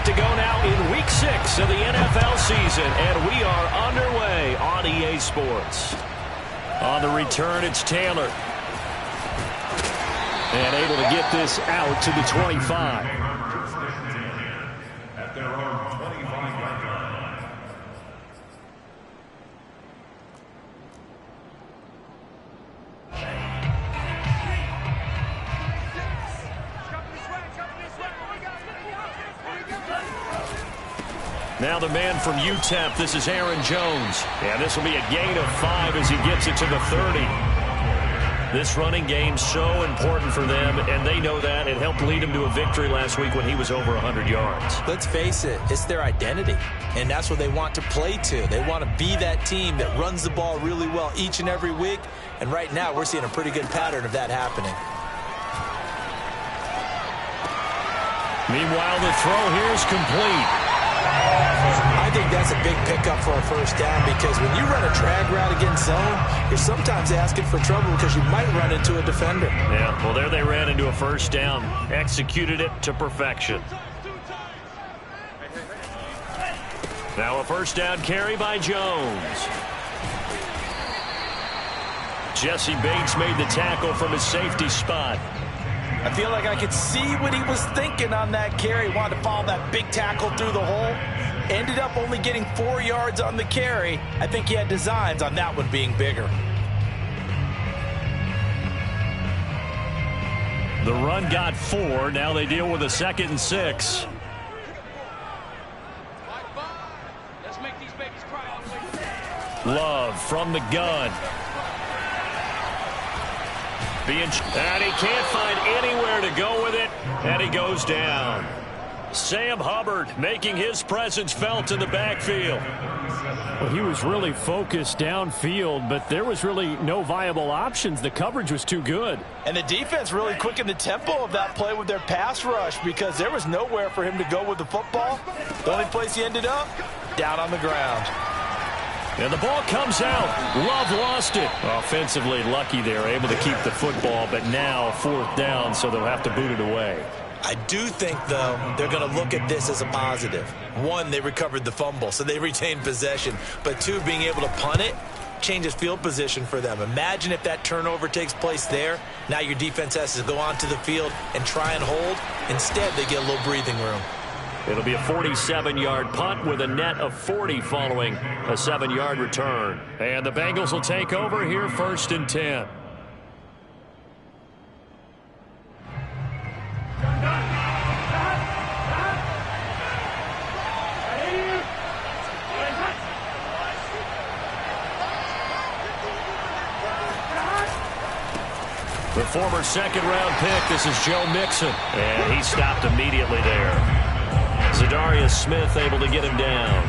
to go now in Week 6 of the NFL season, and we are underway on EA Sports. On the return, it's Taylor. And able to get this out to the 25. Now the man from UTEP, this is Aaron Jones. And this will be a gain of 5 as he gets it to the 30. This running game's so important for them, and they know that. It helped lead him to a victory last week when he was over 100 yards. Let's face it, it's their identity, and that's what they want to play to. They want to be that team that runs the ball really well each and every week, and right now we're seeing a pretty good pattern of that happening. Meanwhile, the throw here is complete. I think that's a big pickup for a first down because when you run a drag route against zone, you're sometimes asking for trouble because you might run into a defender. Yeah, well, there they ran into a first down. Executed it to perfection. Now a first down carry by Jones. Jesse Bates made the tackle from his safety spot. I feel like I could see what he was thinking on that carry. Wanted to follow that big tackle through the hole. Ended up only getting 4 yards on the carry. I think he had designs on that one being bigger. The run got 4. Now they deal with a 2nd and 6. Love from the gun. And he can't find anywhere to go with it, and he goes down. Sam Hubbard making his presence felt in the backfield. Well, he was really focused downfield, but there was really no viable options. The coverage was too good. And the defense really quickened the tempo of that play with their pass rush because there was nowhere for him to go with the football. The only place he ended up, down on the ground. And the ball comes out. Love lost it. Offensively lucky they're able to keep the football, but now 4th down, so they'll have to boot it away. I do think, though, they're going to look at this as a positive. 1, they recovered the fumble, so they retained possession. But 2, being able to punt it changes field position for them. Imagine if that turnover takes place there. Now your defense has to go onto the field and try and hold. Instead, they get a little breathing room. It'll be a 47-yard punt with a net of 40 following a 7-yard return. And the Bengals will take over here 1st and 10. The former 2nd-round pick, this is Joe Mixon. And he stopped immediately there. Zadarius Smith able to get him down.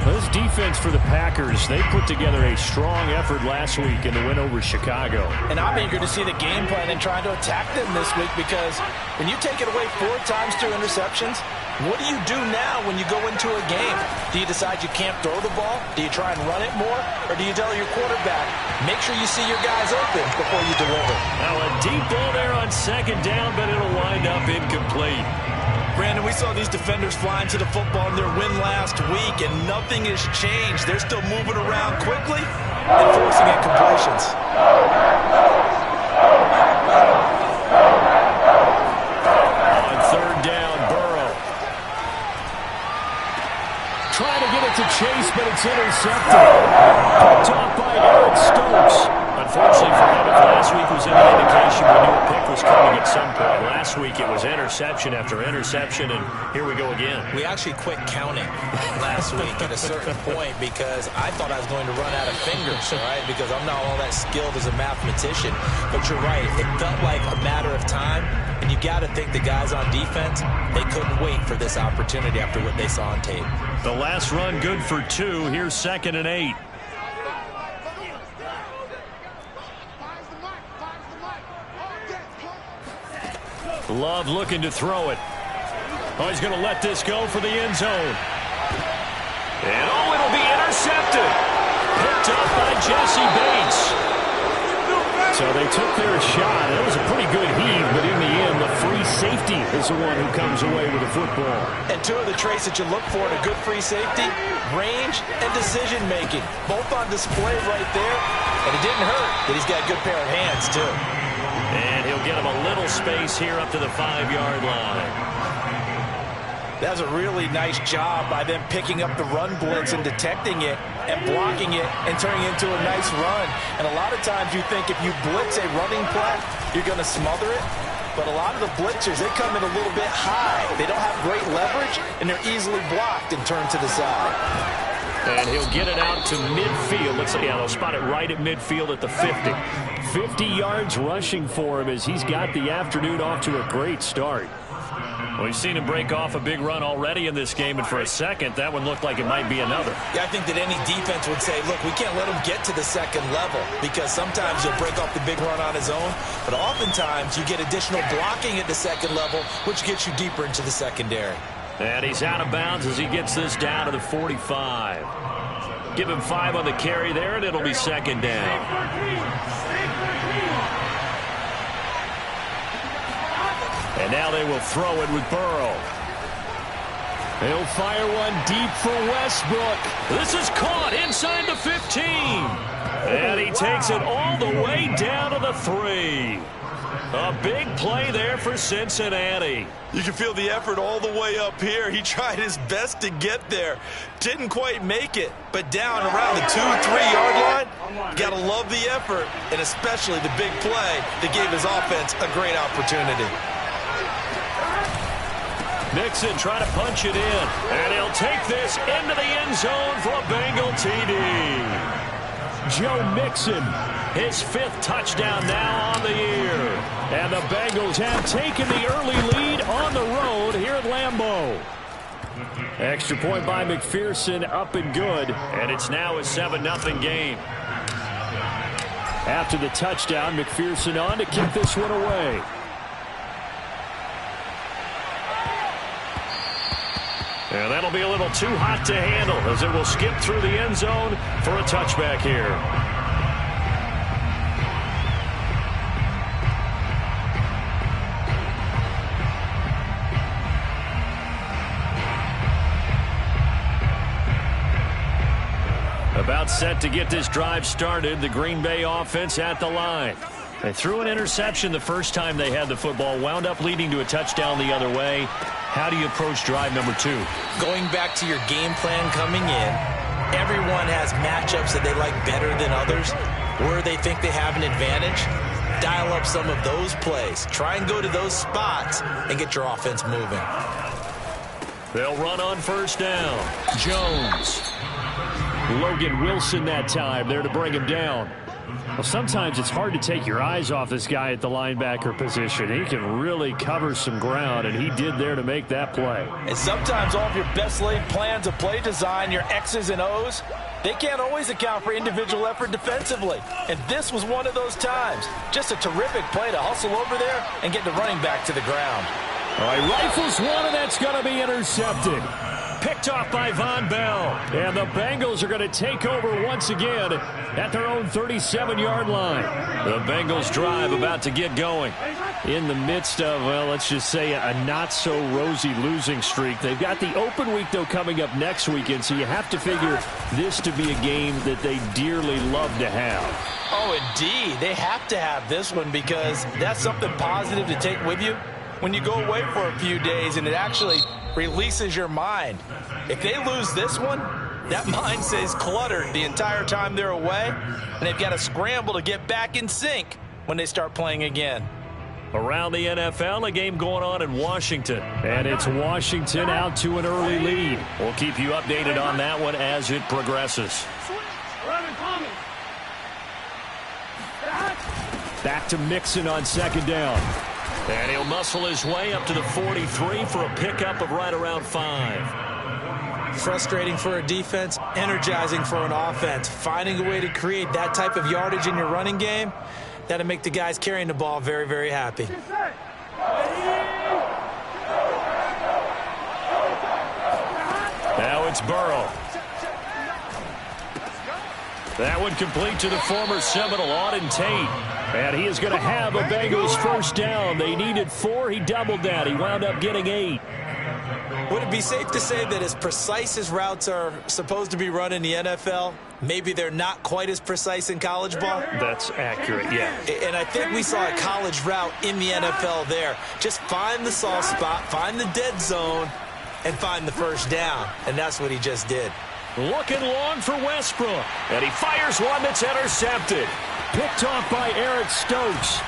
This defense for the Packers, they put together a strong effort last week in the win over Chicago. And I'm eager to see the game plan and trying to attack them this week because when you take it away 4 times through interceptions, what do you do now when you go into a game? Do you decide you can't throw the ball? Do you try and run it more? Or do you tell your quarterback, make sure you see your guys open before you deliver? Now a deep ball there on 2nd down, but it'll wind up incomplete. Brandon, we saw these defenders flying to the football in their win last week, and nothing has changed. They're still moving around quickly and forcing incompletions. On 3rd down, Burrow. Trying to get it to Chase, but it's intercepted. Picked off by Eric Stokes. Unfortunately for him, if last week was any indication, we knew a pick was coming at some point. Last week it was interception after interception, and here we go again. We actually quit counting last week at a certain point because I thought I was going to run out of fingers, right? Because I'm not all that skilled as a mathematician. But you're right. It felt like a matter of time, and you got to think the guys on defense, they couldn't wait for this opportunity after what they saw on tape. The last run good for 2. Here's 2nd and 8. Love looking to throw it. Oh, he's going to let this go for the end zone. And oh, it'll be intercepted. Picked up by Jesse Bates. So So they took their shot. It was a pretty good heave, but in the end, the free safety is the one who comes away with the football. And two of the traits that you look for in a good free safety, range and decision-making. Both on display right there. And it didn't hurt that he's got a good pair of hands, too. And he'll get him a little space here up to the 5-yard line. That was a really nice job by them picking up the run blitz and detecting it and blocking it and turning it into a nice run. And a lot of times you think if you blitz a running play, you're going to smother it. But a lot of the blitzers, they come in a little bit high. They don't have great leverage, and they're easily blocked and turned to the side. And he'll get it out to midfield. Let's see, they'll spot it right at midfield at the 50. 50 yards rushing for him as he's got the afternoon off to a great start. We've seen him break off a big run already in this game, and for a second, that one looked like it might be another. Yeah, I think that any defense would say, look, we can't let him get to the second level because sometimes he'll break off the big run on his own, but oftentimes you get additional blocking at the second level, which gets you deeper into the secondary. And he's out of bounds as he gets this down to the 45. Give him 5 on the carry there, and it'll be second down. And now they will throw it with Burrow. He'll fire one deep for Westbrook. This is caught inside the 15. And he takes it all the way down to the 3. A big play there for Cincinnati. You can feel the effort all the way up here. He tried his best to get there. Didn't quite make it, but down around the 2-3-yard line, gotta love the effort, and especially the big play that gave his offense a great opportunity. Nixon trying to punch it in, and he'll take this into the end zone for a Bengal TD. Joe Mixon, his 5th touchdown now on the year. And the Bengals have taken the early lead on the road here at Lambeau. Extra point by McPherson, up and good. And it's now a 7-0 game. After the touchdown, McPherson on to kick this one away. And that'll be a little too hot to handle as it will skip through the end zone for a touchback here. About set to get this drive started, the Green Bay offense at the line. They threw an interception the first time they had the football, wound up leading to a touchdown the other way. How do you approach drive number 2? Going back to your game plan coming in, everyone has matchups that they like better than others, where they think they have an advantage. Dial up some of those plays. Try and go to those spots and get your offense moving. They'll run on first down. Jones. Logan Wilson that time there to bring him down. Well, sometimes it's hard to take your eyes off this guy at the linebacker position. He can really cover some ground, and he did there to make that play. And sometimes all of your best laid plans of play design, your X's and O's, they can't always account for individual effort defensively. And this was one of those times. Just a terrific play to hustle over there and get the running back to the ground. All right, rifles one, and that's going to be intercepted. Picked off by Von Bell. And the Bengals are going to take over once again at their own 37-yard line. The Bengals drive about to get going. In the midst of, well, let's just say a not-so-rosy losing streak. They've got the open week, though, coming up next weekend, so you have to figure this to be a game that they dearly love to have. Oh, indeed. They have to have this one because that's something positive to take with you when you go away for a few days, and it actually releases your mind. If they lose this one, that mind stays cluttered the entire time they're away, and they've got to scramble to get back in sync when they start playing again. Around the NFL, a game going on in Washington. And it's Washington out to an early lead. We'll keep you updated on that one as it progresses. Back to Mixon on second down. And he'll muscle his way up to the 43 for a pickup of right around 5. Frustrating for a defense, energizing for an offense. Finding a way to create that type of yardage in your running game, that'll make the guys carrying the ball very, very happy. Now it's Burrow. That one complete to the former Seminole, Auden Tate. And he is going to have a Bengals first down. They needed 4. He doubled that. He wound up getting 8. Would it be safe to say that as precise as routes are supposed to be run in the NFL, maybe they're not quite as precise in college ball? That's accurate, yeah. And I think we saw a college route in the NFL there. Just find the soft spot, find the dead zone, and find the first down. And that's what he just did. Looking long for Westbrook. And he fires one that's intercepted. Picked off by Eric Stokes.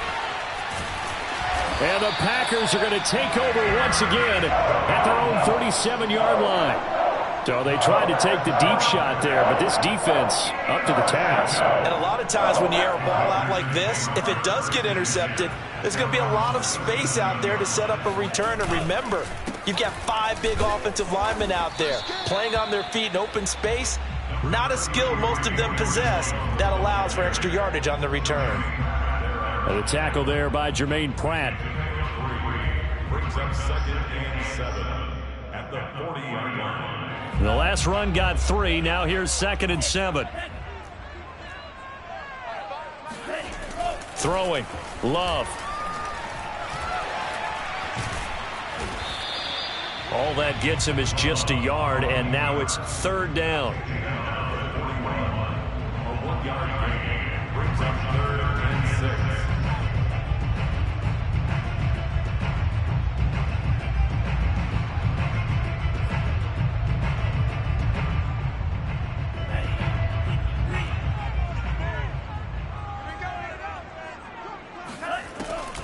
And the Packers are going to take over once again at their own 37-yard line. So they tried to take the deep shot there, but this defense up to the task. And a lot of times when you air a ball out like this, if it does get intercepted, there's going to be a lot of space out there to set up a return. And remember, you've got 5 big offensive linemen out there playing on their feet in open space. Not a skill most of them possess that allows for extra yardage on the return. And the tackle there by Jermaine Pratt. Brings up 2nd and 7 at the 40-yard line. The last run got 3. Now here's 2nd and 7. Throwing. Love. All that gets him is just a yard, and now it's 3rd down. A 1-yard gain brings up 3rd and 6.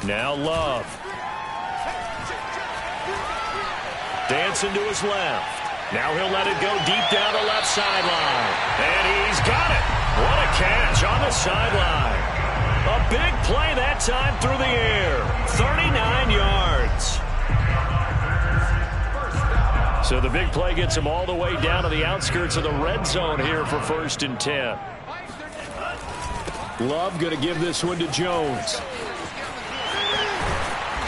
Now Love. Dancing to his left. Now he'll let it go deep down the left sideline. And he's got it. What a catch on the sideline. A big play that time through the air. 39 yards. So the big play gets him all the way down to the outskirts of the red zone here for 1st and 10. Love going to give this one to Jones.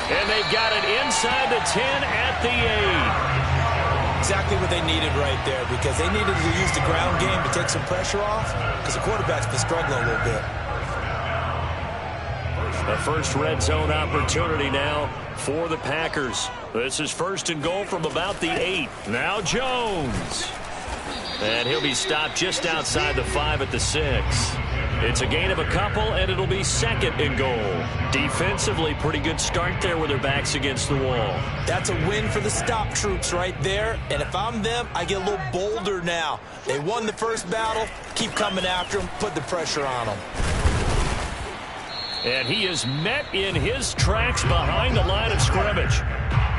And they've got it inside the 10 at the 8. Exactly what they needed right there, because they needed to use the ground game to take some pressure off, because the quarterback's been struggling a little bit. The first red zone opportunity now for the Packers. This is 1st and goal from about the 8. Now Jones. And he'll be stopped just outside the 5 at the 6. It's a gain of a couple, and it'll be 2nd and goal. Defensively, pretty good start there with their backs against the wall. That's a win for the stop troops right there. And if I'm them, I get a little bolder now. They won the first battle. Keep coming after them. Put the pressure on them. And he is met in his tracks behind the line of scrimmage.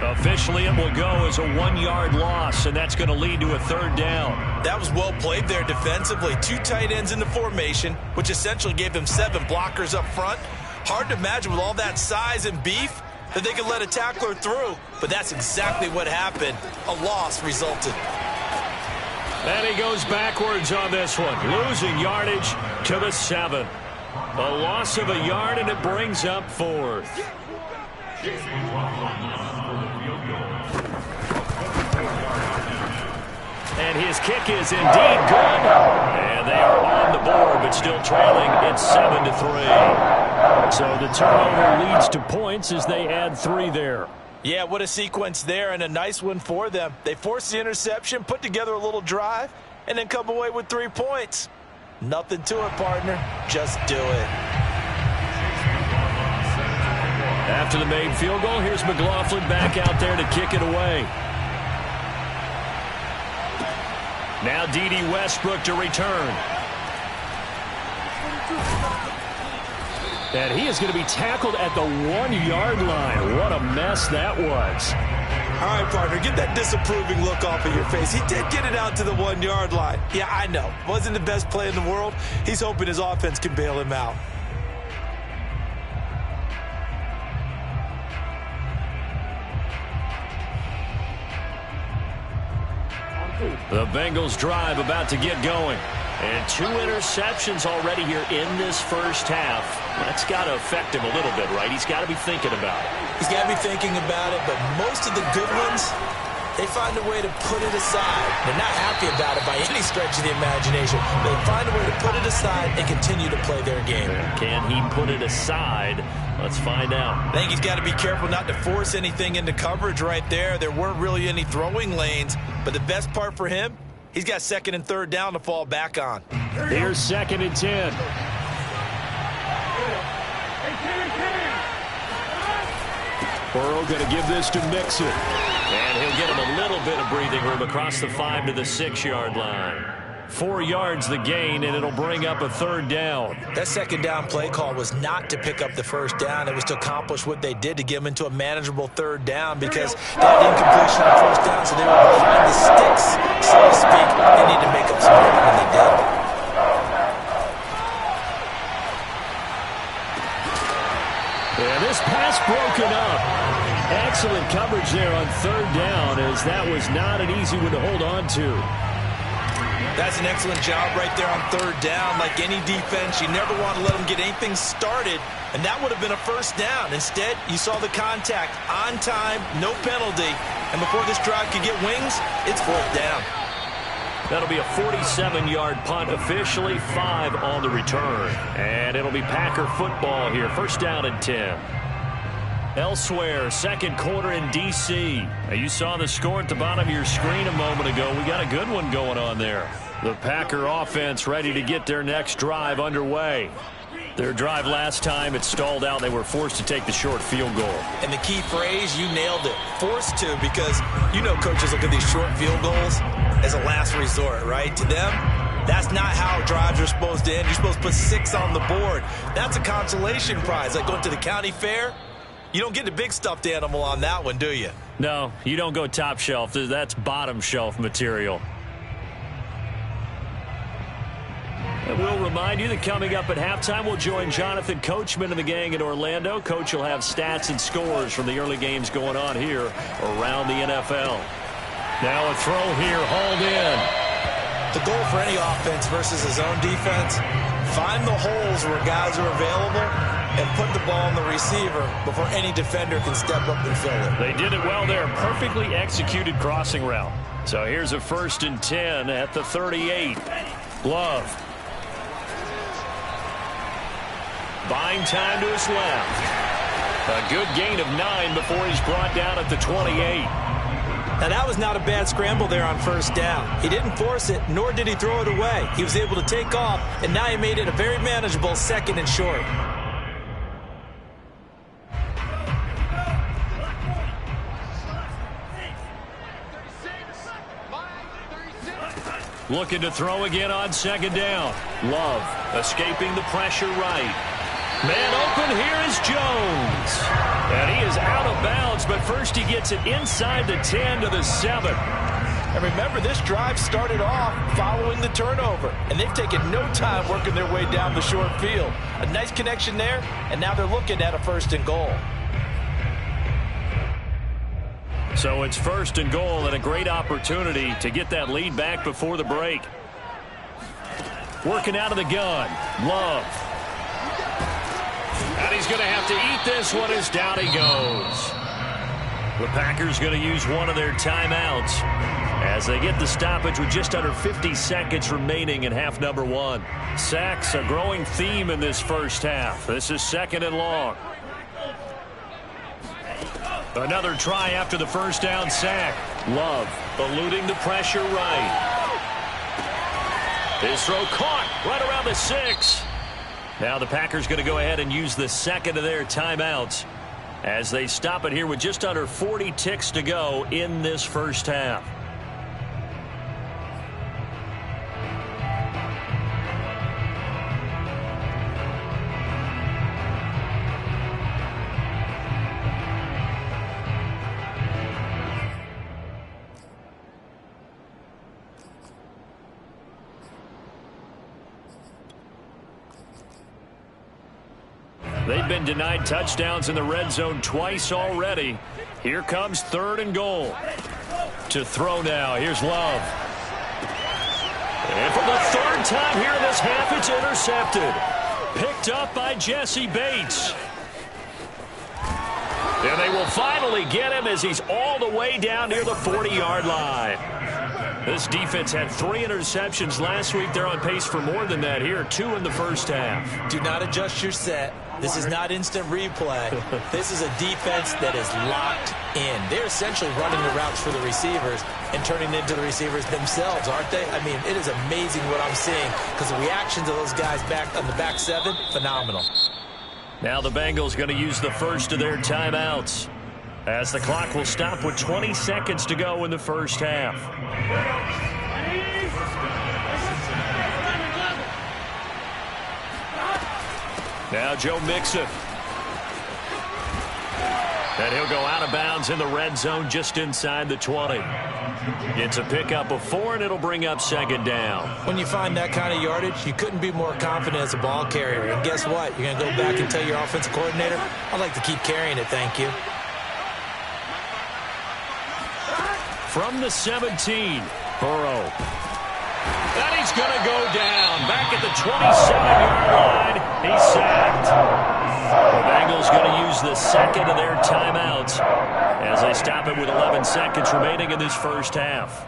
Officially, it will go as a 1-yard loss, and that's going to lead to a 3rd down. That was well played there defensively. 2 tight ends in the formation, which essentially gave them 7 blockers up front. Hard to imagine with all that size and beef that they could let a tackler through, but that's exactly what happened. A loss resulted. And he goes backwards on this one, losing yardage to the 7. A loss of a yard, and it brings up 4th. And his kick is indeed good. And they are on the board, but still trailing. It's 7-3. So the turnover leads to points as they add 3 there. Yeah, what a sequence there, and a nice one for them. They forced the interception, put together a little drive, and then come away with 3 points. Nothing to it, partner. Just do it. After the made field goal, here's McLaughlin back out there to kick it away. Now D.D. Westbrook to return. And he is going to be tackled at the 1-yard line. What a mess that was. All right, partner, get that disapproving look off of your face. He did get it out to the 1-yard line. Yeah, I know. Wasn't the best play in the world. He's hoping his offense can bail him out. The Bengals drive about to get going. And 2 interceptions already here in this first half. That's got to affect him a little bit, right? He's got to be thinking about it. He's got to be thinking about it, but most of the good ones they find a way to put it aside. They're not happy about it by any stretch of the imagination. They find a way to put it aside and continue to play their game. Can he put it aside? Let's find out. I think he's got to be careful not to force anything into coverage right there. There weren't really any throwing lanes, but the best part for him, he's got second and third down to fall back on. Here's 2nd and 10. Burrow going to give this to Mixon. And he'll get him a little bit of breathing room across the 5 to the 6-yard line. 4 yards the gain, and it'll bring up a 3rd down. That second down play call was not to pick up the first down. It was to accomplish what they did, to get them into a manageable 3rd down, because they had incompletion on first down, so they were behind the sticks, so to speak. They need to make up some ground, and they did. And this pass broken up. Excellent coverage there on 3rd down, as that was not an easy one to hold on to. That's an excellent job right there on 3rd down. Like any defense, you never want to let them get anything started, and that would have been a first down. Instead, you saw the contact on time, no penalty, and before this drive could get wings, it's 4th down. That'll be a 47-yard punt, officially 5 on the return. And it'll be Packer football here, 1st down and 10. Elsewhere, 2nd quarter in D.C. Now, you saw the score at the bottom of your screen a moment ago. We got a good one going on there. The Packer offense ready to get their next drive underway. Their drive last time, it stalled out. They were forced to take the short field goal. And the key phrase, you nailed it, forced to, because you know coaches look at these short field goals as a last resort, right? To them, that's not how drives are supposed to end. You're supposed to put 6 on the board. That's a consolation prize, like going to the county fair. You don't get the big stuffed animal on that one, do you? No, you don't go top shelf. That's bottom shelf material. And we'll remind you that coming up at halftime, we'll join Jonathan Coachman and the gang in Orlando. Coach will have stats and scores from the early games going on here around the NFL. Now a throw here, hauled in. The goal for any offense versus his own defense, find the holes where guys are available and put the ball on the receiver before any defender can step up and fill it. They did it well there. Perfectly executed crossing route. So here's a 1st and 10 at the 38. Love. Buying time to his left. A good gain of 9 before he's brought down at the 28. Now, that was not a bad scramble there on 1st down. He didn't force it, nor did he throw it away. He was able to take off, and now he made it a very manageable 2nd and short. Looking to throw again on 2nd down. Love escaping the pressure right. Man open, here is Jones. And he is out of bounds, but first he gets it inside the 10 to the 7. And remember, this drive started off following the turnover, and they've taken no time working their way down the short field. A nice connection there, and now they're looking at a 1st and goal. So it's 1st and goal, and a great opportunity to get that lead back before the break. Working out of the gun. Love. And he's going to have to eat this one as down he goes. The Packers going to use one of their timeouts as they get the stoppage with just under 50 seconds remaining in half number 1. Sacks, a growing theme in this first half. This is 2nd and long. Another try after the 1st down sack. Love eluding the pressure right. His throw caught right around the 6. Now the Packers going to go ahead and use the 2nd of their timeouts as they stop it here with just under 40 ticks to go in this first half. They've been denied touchdowns in the red zone twice already. Here comes 3rd and goal. To throw now. Here's Love. And for the 3rd time here in this half, it's intercepted. Picked up by Jesse Bates. And they will finally get him as he's all the way down near the 40-yard line. This defense had 3 interceptions last week. They're on pace for more than that here, 2 in the first half. Do not adjust your set. This is not instant replay. This is a defense that is locked in. They're essentially running the routes for the receivers and turning into the receivers themselves, aren't they? I mean, it is amazing what I'm seeing because the reactions of those guys back on the back 7, phenomenal. Now the Bengals going to use the first of their timeouts as the clock will stop with 20 seconds to go in the first half. Now Joe Mixon. And he'll go out of bounds in the red zone just inside the 20. It's a pickup of 4, and it'll bring up second down. When you find that kind of yardage, you couldn't be more confident as a ball carrier. And guess what? You're going to go back and tell your offensive coordinator, I'd like to keep carrying it, thank you. From the 17, Burrow. And he's going to go down. Back at the 27-yard line. He's sacked. The Bengals going to use the second of their timeouts as they stop it with 11 seconds remaining in this first half.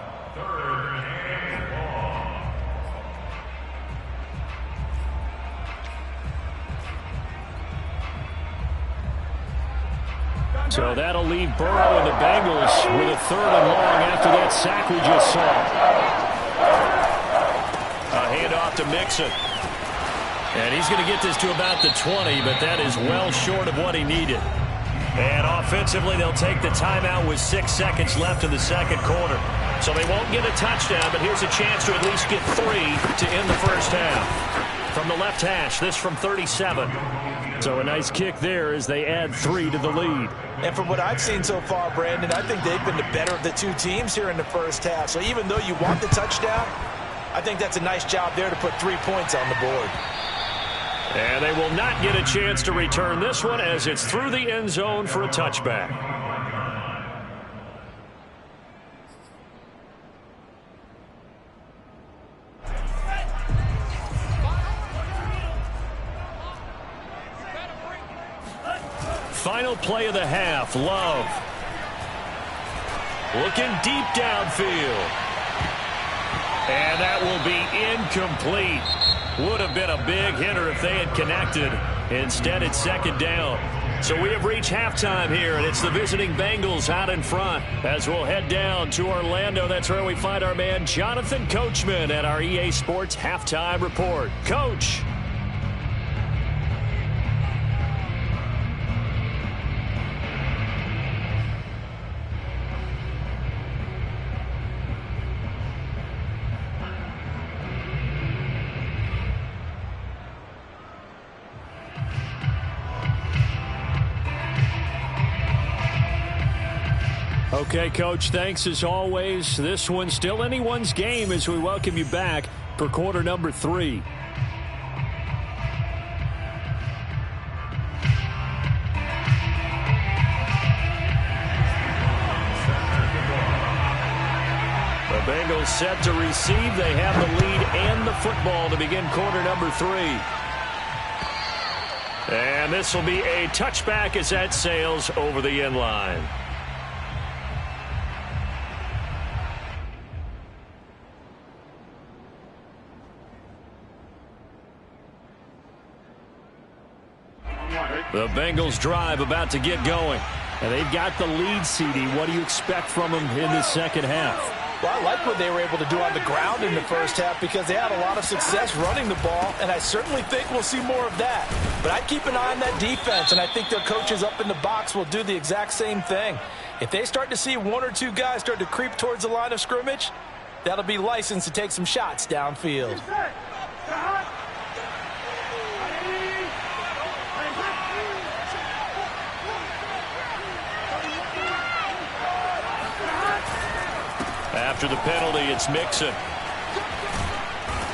So that'll leave Burrow and the Bengals with a 3rd and long after that sack we just saw. A handoff to Mixon. And he's going to get this to about the 20, but that is well short of what he needed. And offensively, they'll take the timeout with 6 seconds left in the second quarter. So they won't get a touchdown, but here's a chance to at least get 3 to end the first half. From the left hash, this from 37. So a nice kick there as they add 3 to the lead. And from what I've seen so far, Brandon, I think they've been the better of the 2 teams here in the first half. So even though you want the touchdown, I think that's a nice job there to put 3 points on the board. And they will not get a chance to return this one as it's through the end zone for a touchback. Final play of the half, Love. Looking deep downfield. And that will be incomplete. Would have been a big hitter if they had connected. Instead, it's second down. So we have reached halftime here, and it's the visiting Bengals out in front. As we'll head down to Orlando, that's where we find our man Jonathan Coachman at our EA Sports Halftime Report. Coach. Okay, Coach, thanks as always. This one's still anyone's game as we welcome you back for quarter number 3. The Bengals set to receive. They have the lead and the football to begin quarter number 3. And this will be a touchback as that sails over the end line. The Bengals drive about to get going. And they've got the lead, CD. What do you expect from them in the second half? Well, I like what they were able to do on the ground in the first half because they had a lot of success running the ball, and I certainly think we'll see more of that. But I'd keep an eye on that defense, and I think their coaches up in the box will do the exact same thing. If they start to see 1 or 2 guys start to creep towards the line of scrimmage, that'll be licensed to take some shots downfield. After the penalty, it's Mixon.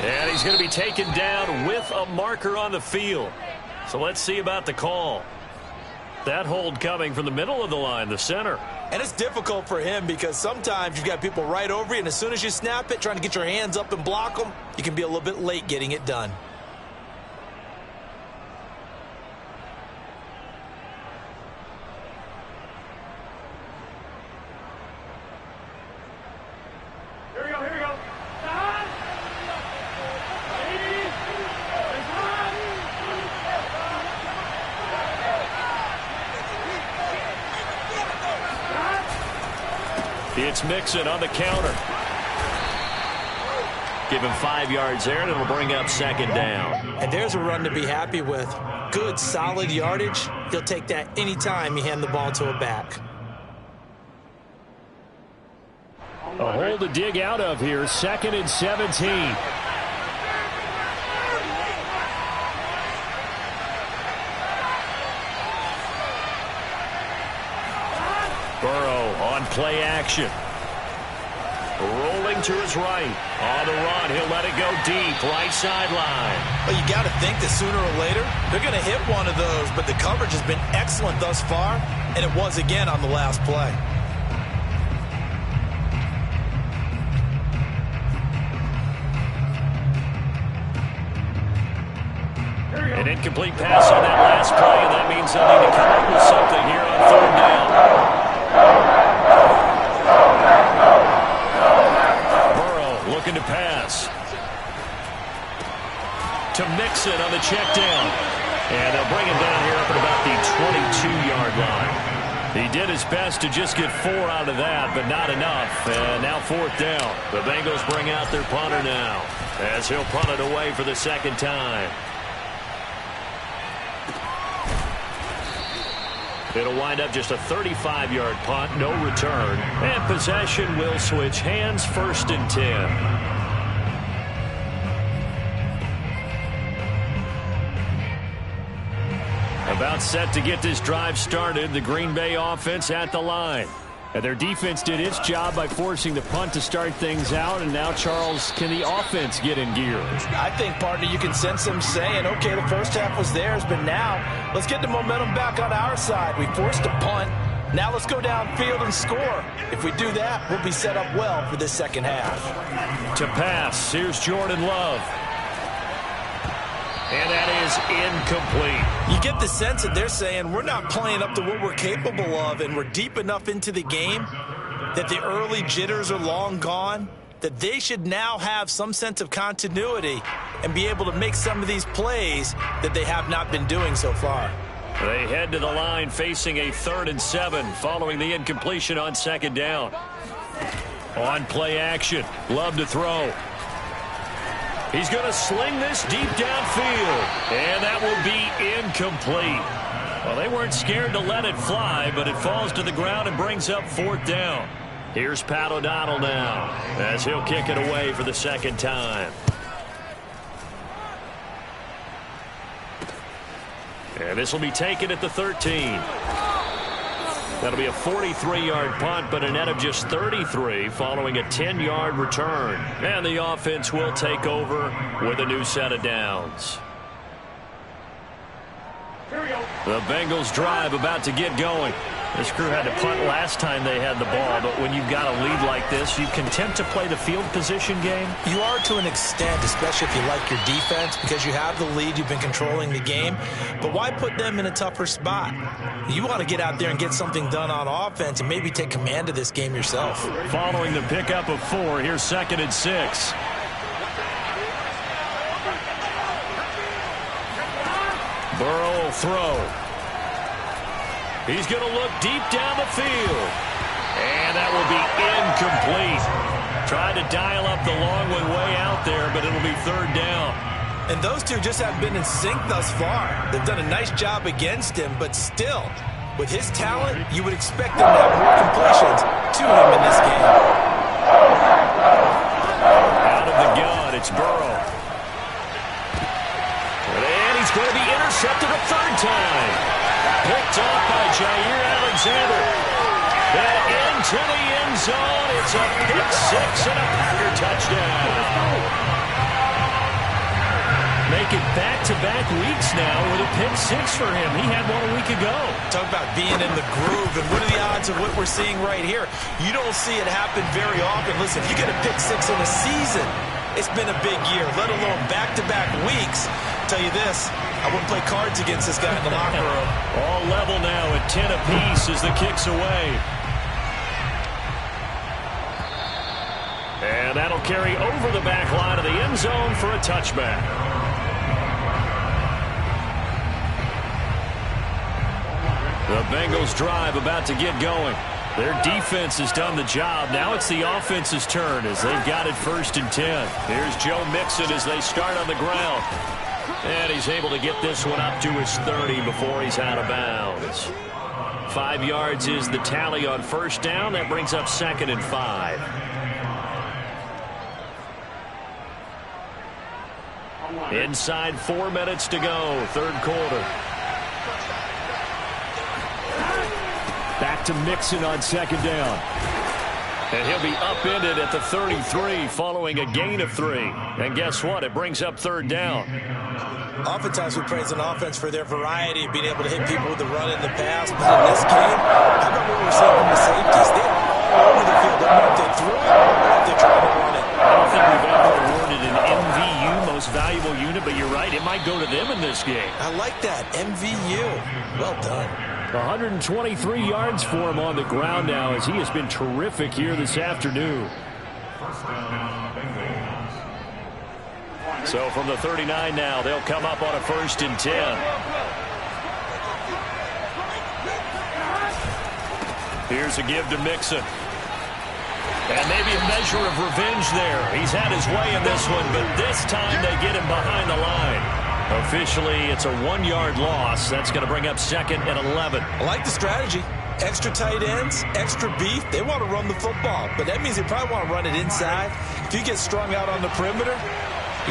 And he's going to be taken down with a marker on the field. So let's see about the call. That hold coming from the middle of the line, the center. And it's difficult for him because sometimes you've got people right over you, and as soon as you snap it, trying to get your hands up and block them, you can be a little bit late getting it done. It's Mixon on the counter. Give him 5 yards there, and it'll bring up second down. And there's a run to be happy with. Good, solid yardage. He'll take that anytime you hand the ball to a back. A hole to dig out of here. 2nd and 17. Burrow on play action. Rolling to his right. On the run, he'll let it go deep. Right sideline. Well, you got to think that sooner or later, they're going to hit one of those, but the coverage has been excellent thus far, and it was again on the last play. An incomplete pass on that last play, and that means they'll need to come up with something here on 3rd down. Burrow looking to pass. To Mixon on the check down. And they'll bring him down here up at about the 22-yard line. He did his best to just get 4 out of that, but not enough. And now 4th down. The Bengals bring out their punter now, as he'll punt it away for the 2nd time. It'll wind up just a 35-yard punt, no return. And possession will switch hands, 1st and 10. About set to get this drive started. The Green Bay offense at the line. And their defense did its job by forcing the punt to start things out. And now, Charles, can the offense get in gear? I think, partner, you can sense them saying, okay, the first half was theirs, but now let's get the momentum back on our side. We forced a punt. Now let's go downfield and score. If we do that, we'll be set up well for this second half. To pass, here's Jordan Love. And that is incomplete. You get the sense that they're saying we're not playing up to what we're capable of, and we're deep enough into the game that the early jitters are long gone, that they should now have some sense of continuity and be able to make some of these plays that they have not been doing so far. They head to the line facing a 3rd and 7 following the incompletion on 2nd down. On play action, Love to throw. He's going to sling this deep downfield, and that will be incomplete. Well, they weren't scared to let it fly, but it falls to the ground and brings up 4th down. Here's Pat O'Donnell now, as he'll kick it away for the 2nd time. And this will be taken at the 13. That'll be a 43-yard punt, but a net of just 33 following a 10-yard return. And the offense will take over with a new set of downs. The Bengals drive about to get going. This crew had to punt last time they had the ball, but when you've got a lead like this, you content to play the field position game? You are to an extent, especially if you like your defense, because you have the lead, you've been controlling the game. But why put them in a tougher spot? You want to get out there and get something done on offense and maybe take command of this game yourself. Following the pickup of 4, here's 2nd and 6. Burrow will throw. He's going to look deep down the field. And that will be incomplete. Tried to dial up the long one way out there, but it'll be 3rd down. And those two just haven't been in sync thus far. They've done a nice job against him, but still, with his talent, you would expect them to have more completions to him in this game. Out of the gun, it's Burrow. And he's going to be intercepted a 3rd time. Picked off by Jair Alexander. And into the end zone. It's a pick 6 and a Packer touchdown. Make it back-to-back weeks now with a pick 6 for him. He had one a week ago. Talk about being in the groove, and what are the odds of what we're seeing right here? You don't see it happen very often. Listen, if you get a pick 6 in a season, it's been a big year, let alone back-to-back weeks. I'll tell you this, I wouldn't play cards against this guy in the locker room. All level now at 10 apiece as the kick's away. And that'll carry over the back line of the end zone for a touchback. The Bengals drive about to get going. Their defense has done the job. Now it's the offense's turn as they've got it 1st and 10. Here's Joe Mixon as they start on the ground. And he's able to get this one up to his 30 before he's out of bounds. 5 yards is the tally on 1st down. That brings up 2nd and 5. Inside 4 minutes to go, 3rd quarter. Back to Mixon on 2nd down. And he'll be upended at the 33 following a gain of 3. And guess what? It brings up 3rd down. Oftentimes we praise an offense for their variety of being able to hit people with the run in the pass. But in this game, how about what we're seeing from the safeties? They are all over the field. They know if they throw it or if they're trying to run it. I don't think we've ever awarded an MVU, most valuable unit, but you're right. It might go to them in this game. I like that. MVU. Well done. 123 yards for him on the ground now as he has been terrific here this afternoon. So from the 39 now, they'll come up on a 1st and 10. Here's a give to Mixon. And maybe a measure of revenge there. He's had his way in this one, but this time they get him behind the line. Officially, it's a 1-yard loss. That's going to bring up 2nd and 11. I like the strategy. Extra tight ends, extra beef. They want to run the football, but that means they probably want to run it inside. If you get strung out on the perimeter,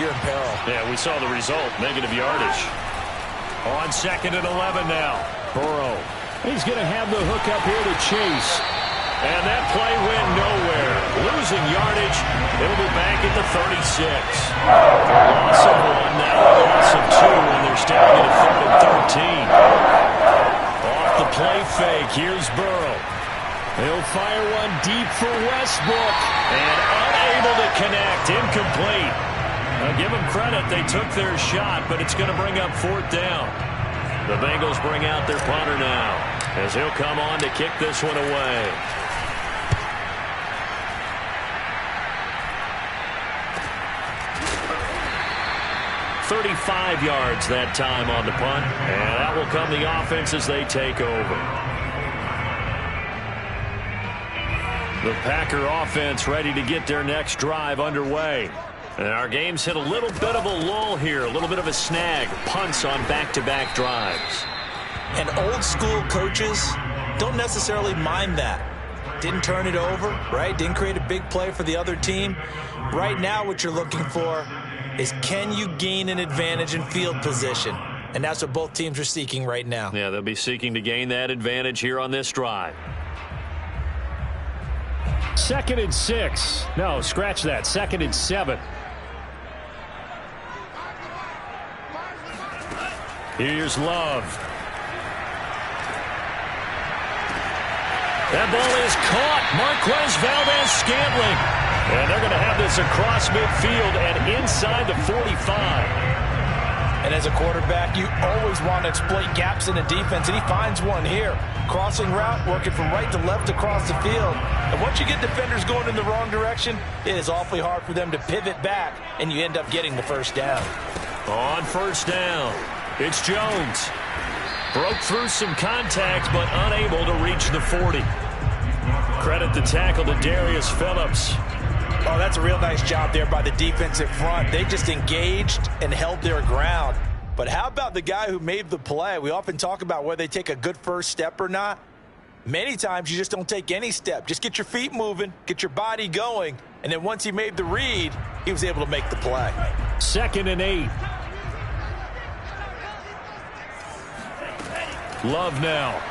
you're in peril. Yeah, we saw the result. Negative yardage. On 2nd and 11 now. Burrow. He's going to have the hook up here to Chase. And that play went nowhere. Losing yardage. It'll be back at the 36. A loss of 1, now a loss of 2, and they're staying at 3rd and 13. Off the play fake, here's Burrow. He'll fire one deep for Westbrook. And unable to connect, incomplete. Now give them credit, they took their shot, but it's going to bring up 4th down. The Bengals bring out their punter now, as he'll come on to kick this one away. 35 yards that time on the punt, and that will come the offense as they take over. The Packer offense ready to get their next drive underway. And our game's hit a little bit of a lull here, a little bit of a snag. Punts on back-to-back drives. And old school coaches don't necessarily mind that. Didn't turn it over, right? Didn't create a big play for the other team. Right now what you're looking for is, can you gain an advantage in field position? And that's what both teams are seeking right now. Yeah, they'll be seeking to gain that advantage here on this drive. 2nd and 6. No, scratch that. 2nd and 7. Here's Love. That ball is caught. Marquez Valdez-Scantling. And they're going to have this across midfield and inside the 45. And as a quarterback, you always want to exploit gaps in the defense, and he finds one here. Crossing route, working from right to left across the field. And once you get defenders going in the wrong direction, it is awfully hard for them to pivot back, and you end up getting the 1st down. On 1st down, it's Jones. Broke through some contact, but unable to reach the 40. Credit the tackle to Darius Phillips. Oh, that's a real nice job there by the defensive front. They just engaged and held their ground. But how about the guy who made the play? We often talk about whether they take a good first step or not. Many times you just don't take any step. Just get your feet moving, get your body going, and then once he made the read, he was able to make the play. 2nd and 8. Love now.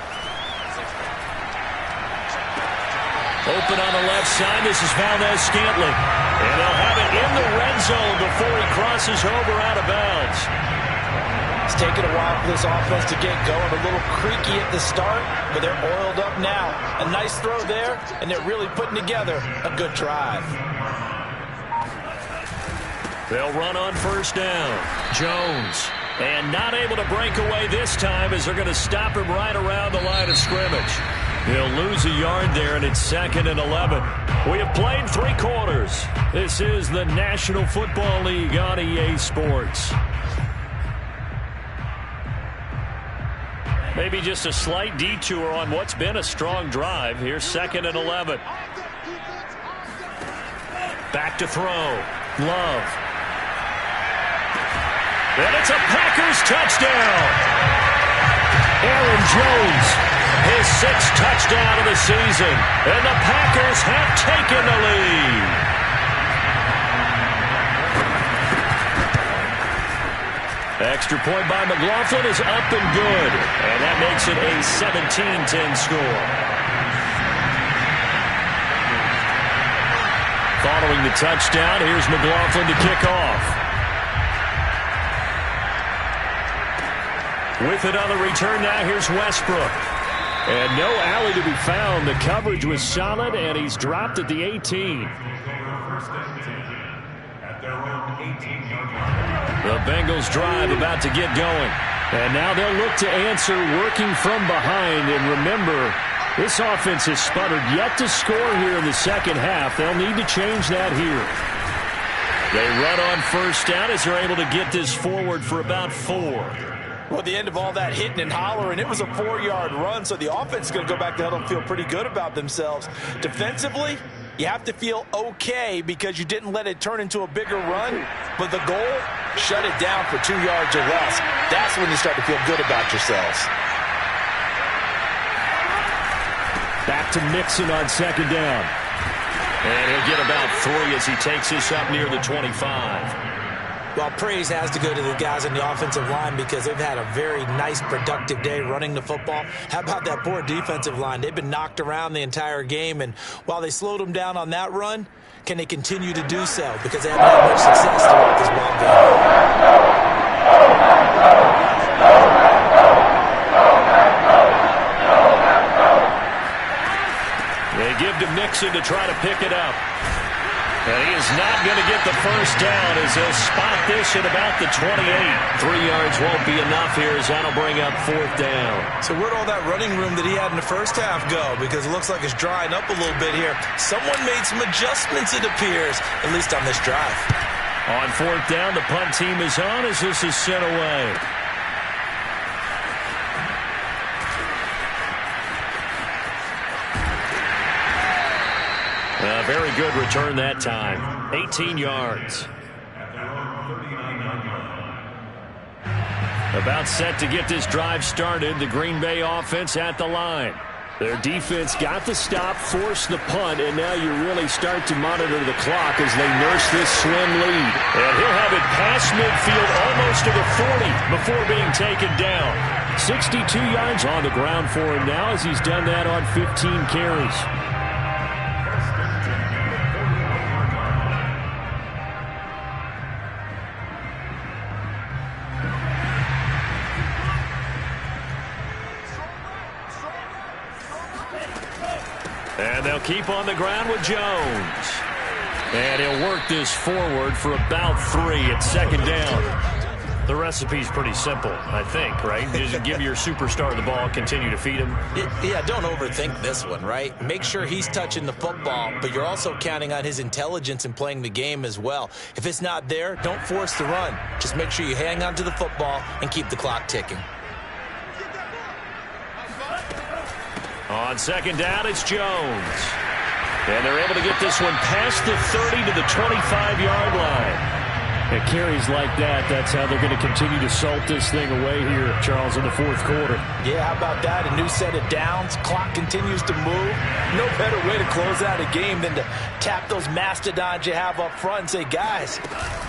Open on the left side. This is Valdez-Scantling. And they'll have it in the red zone before he crosses over out of bounds. It's taken a while for this offense to get going. A little creaky at the start, but they're oiled up now. A nice throw there, and they're really putting together a good drive. They'll run on 1st down. Jones. And not able to break away this time as they're going to stop him right around the line of scrimmage. He'll lose a yard there, and it's 2nd and 11. We have played 3 quarters. This is the National Football League on EA Sports. Maybe just a slight detour on what's been a strong drive. Here's 2nd and 11. Back to throw. Love. And it's a Packers touchdown. Aaron Jones, his 6th touchdown of the season. And the Packers have taken the lead. Extra point by McLaughlin is up and good. And that makes it a 17-10 score. Following the touchdown, here's McLaughlin to kick off. With it on the return now, here's Westbrook. And no alley to be found. The coverage was solid, and he's dropped at the 18. The Bengals drive about to get going. And now they'll look to answer working from behind. And remember, this offense has sputtered yet to score here in the second half. They'll need to change that here. They run on first down as they're able to get this forward for about 4. Well, at the end of all that hitting and hollering, it was a 4-yard run, so the offense is going to go back to huddle and feel pretty good about themselves. Defensively, you have to feel okay because you didn't let it turn into a bigger run, but the goal, shut it down for 2 yards or less. That's when you start to feel good about yourselves. Back to Mixon on 2nd down. And he'll get about 3 as he takes this up near the 25. Well, praise has to go to the guys on the offensive line because they've had a very nice, productive day running the football. How about that poor defensive line? They've been knocked around the entire game, and while they slowed them down on that run, can they continue to do so? Because they haven't had much success throughout this ball game. They give to Mixon to try to pick it up. And he is not going to get the first down as they'll spot this at about the 28. 3 yards won't be enough here as that'll bring up 4th down. So where'd all that running room that he had in the first half go? Because it looks like it's drying up a little bit here. Someone made some adjustments, it appears, at least on this drive. On 4th down, the punt team is on as this is sent away. Very good return that time. 18 yards. About set to get this drive started. The Green Bay offense at the line. Their defense got the stop, forced the punt, and now you really start to monitor the clock as they nurse this slim lead. And he'll have it past midfield almost to the 40 before being taken down. 62 yards on the ground for him now as he's done that on 15 carries. And they'll keep on the ground with Jones. And he'll work this forward for about 3 at 2nd down. The recipe's pretty simple, I think, right? Just give your superstar the ball, continue to feed him. Yeah, don't overthink this one, right? Make sure he's touching the football, but you're also counting on his intelligence in playing the game as well. If it's not there, don't force the run. Just make sure you hang on to the football and keep the clock ticking. On 2nd down, it's Jones. And they're able to get this one past the 30 to the 25-yard line. At carries like that, that's how they're going to continue to salt this thing away here, Charles, in the 4th quarter. Yeah, how about that? A new set of downs. Clock continues to move. No better way to close out a game than to tap those mastodons you have up front and say, guys,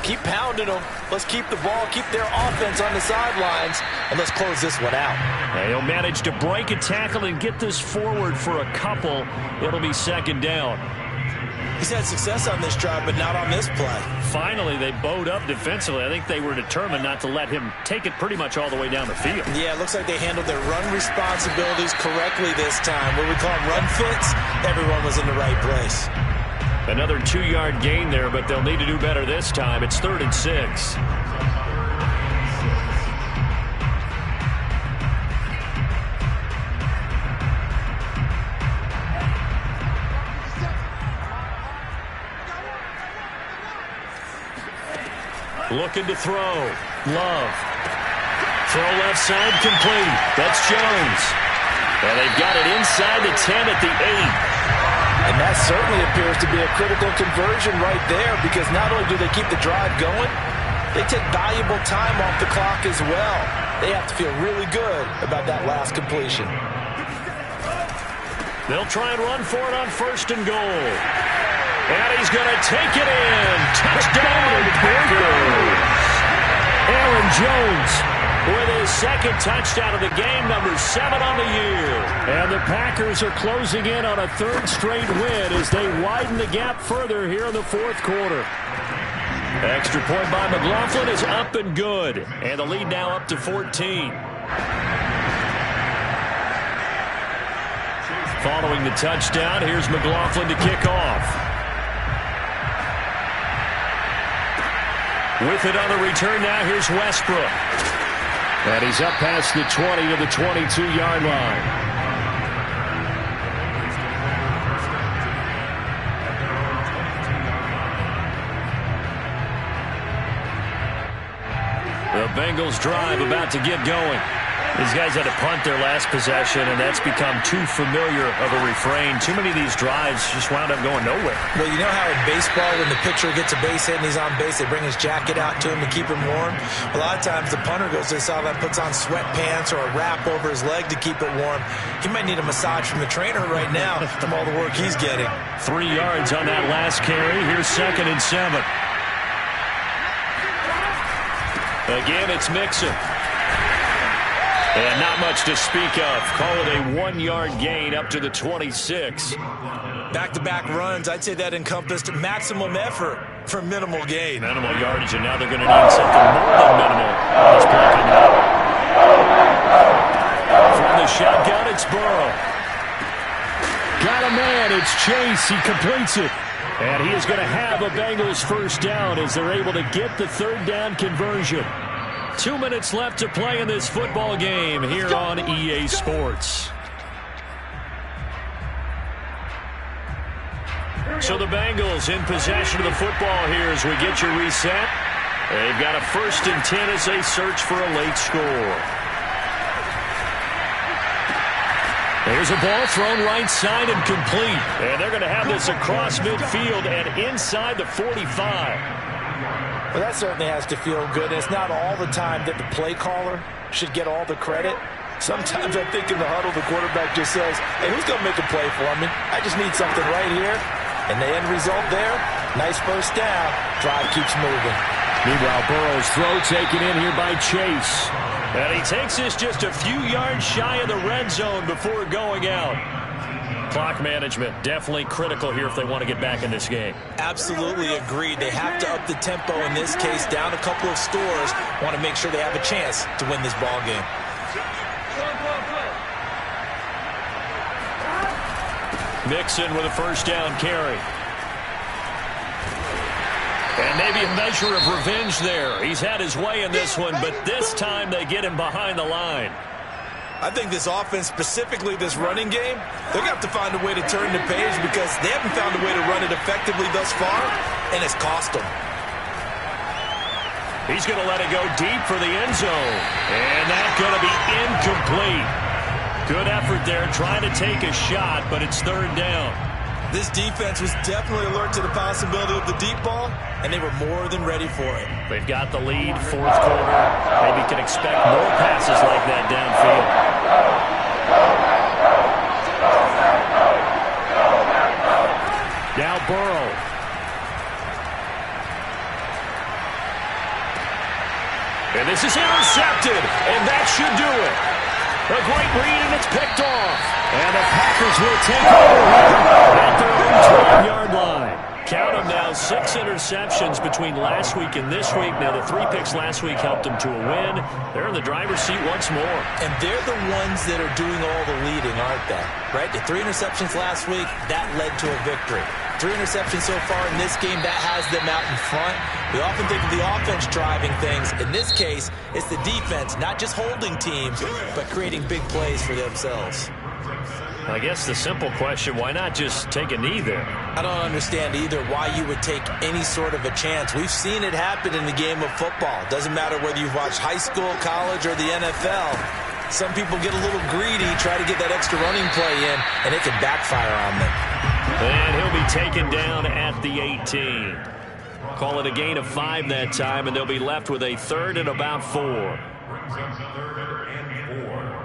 keep pounding them. Let's keep the ball, keep their offense on the sidelines, and let's close this one out. He'll manage to break a tackle and get this forward for a couple. It'll be 2nd down. He's had success on this drive, but not on this play. Finally, they bowed up defensively. I think they were determined not to let him take it pretty much all the way down the field. Yeah, it looks like they handled their run responsibilities correctly this time. What we call run fits, everyone was in the right place. Another 2-yard gain there, but they'll need to do better this time. It's 3rd and 6. Looking to throw. Love. Throw left side complete. That's Jones. And they've got it inside the 10 at the 8. And that certainly appears to be a critical conversion right there, because not only do they keep the drive going, they take valuable time off the clock as well. They have to feel really good about that last completion. They'll try and run for it on 1st and goal. And he's going to take it in. Touchdown, Bengals. Aaron Jones with his 2nd touchdown of the game, number 7 on the year. And the Packers are closing in on a 3rd straight win as they widen the gap further here in the 4th quarter. Extra point by McLaughlin is up and good. And the lead now up to 14. Following the touchdown, here's McLaughlin to kick off. With it on the return now, here's Westbrook. And he's up past the 20 to the 22-yard line. The Bengals drive about to get going. These guys had to punt their last possession, and that's become too familiar of a refrain. Too many of these drives just wound up going nowhere. Well, you know how in baseball, when the pitcher gets a base hit and he's on base, they bring his jacket out to him to keep him warm? A lot of times the punter goes to the sideline, puts on sweatpants or a wrap over his leg to keep it warm. He might need a massage from the trainer right now from all the work he's getting. 3 yards on that last carry. Here's 2nd and 7. Again, it's Mixon. And not much to speak of. Call it a 1-yard gain up to the 26. Back-to-back runs, I'd say that encompassed maximum effort for minimal gain. Minimal yardage, and now they're going to need something more than minimal. This play coming up. From the shotgun, it's Burrow. Got a man, it's Chase. He completes it. And he is going to have a Bengals 1st down as they're able to get the 3rd down conversion. 2 minutes left to play in this football game here on EA Sports. So the Bengals in possession of the football here as we get your reset. They've got a 1st and 10 as they search for a late score. There's a ball thrown right side and complete. And they're going to have this across midfield and inside the 45. Well, that certainly has to feel good. It's not all the time that the play caller should get all the credit. Sometimes I think in the huddle, the quarterback just says, hey, who's going to make a play for me? I just need something right here. And the end result there, nice 1st down. Drive keeps moving. Meanwhile, Burrow's throw taken in here by Chase. And he takes this just a few yards shy of the red zone before going out. Clock management definitely critical here if they want to get back in this game. Absolutely agreed. They have to up the tempo in this case, down a couple of scores. Want to make sure they have a chance to win this ball game. Mixon with a 1st down carry. And maybe a measure of revenge there. He's had his way in this one, but this time they get him behind the line. I think this offense, specifically this running game, they're going to have to find a way to turn the page because they haven't found a way to run it effectively thus far, and it's cost them. He's going to let it go deep for the end zone. And that's going to be incomplete. Good effort there trying to take a shot, but it's 3rd down. This defense was definitely alert to the possibility of the deep ball, and they were more than ready for it. They've got the lead, 4th quarter. Maybe can expect more passes like that downfield. Now Burrow. And this is intercepted, and that should do it. A great read, and it's picked off. And the Packers will take over here at their own 12-yard line. Count them now, 6 interceptions between last week and this week. Now, the 3 picks last week helped them to a win. They're in the driver's seat once more. And they're the ones that are doing all the leading, aren't they? Right? The 3 interceptions last week, that led to a victory. 3 interceptions so far in this game, that has them out in front. We often think of the offense driving things. In this case, it's the defense, not just holding teams, but creating big plays for themselves. I guess the simple question, why not just take a knee there? I don't understand either why you would take any sort of a chance. We've seen it happen in the game of football. Doesn't matter whether you've watched high school, college, or the NFL. Some people get a little greedy, try to get that extra running play in, and it can backfire on them. And he'll be taken down at the 18. Call it a gain of 5 that time, and they'll be left with a 3rd and about 4. Brings up 3rd and 4.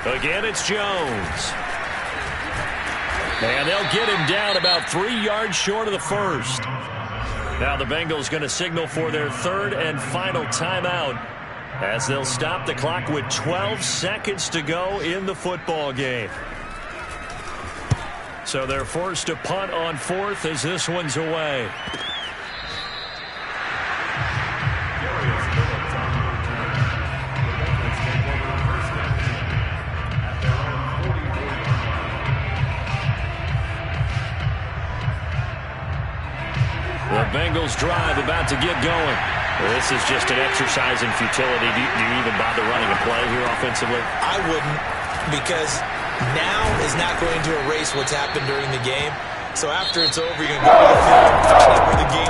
Again, it's Jones. And they'll get him down about 3 yards short of the first. Now the Bengals going to signal for their 3rd and final timeout as they'll stop the clock with 12 seconds to go in the football game. So they're forced to punt on 4th as this one's away. The Bengals drive about to get going. This is just an exercise in futility. Do you even bother running a play here offensively? I wouldn't, because now is not going to erase what's happened during the game. So after it's over, you're going to go to the field, find out where the game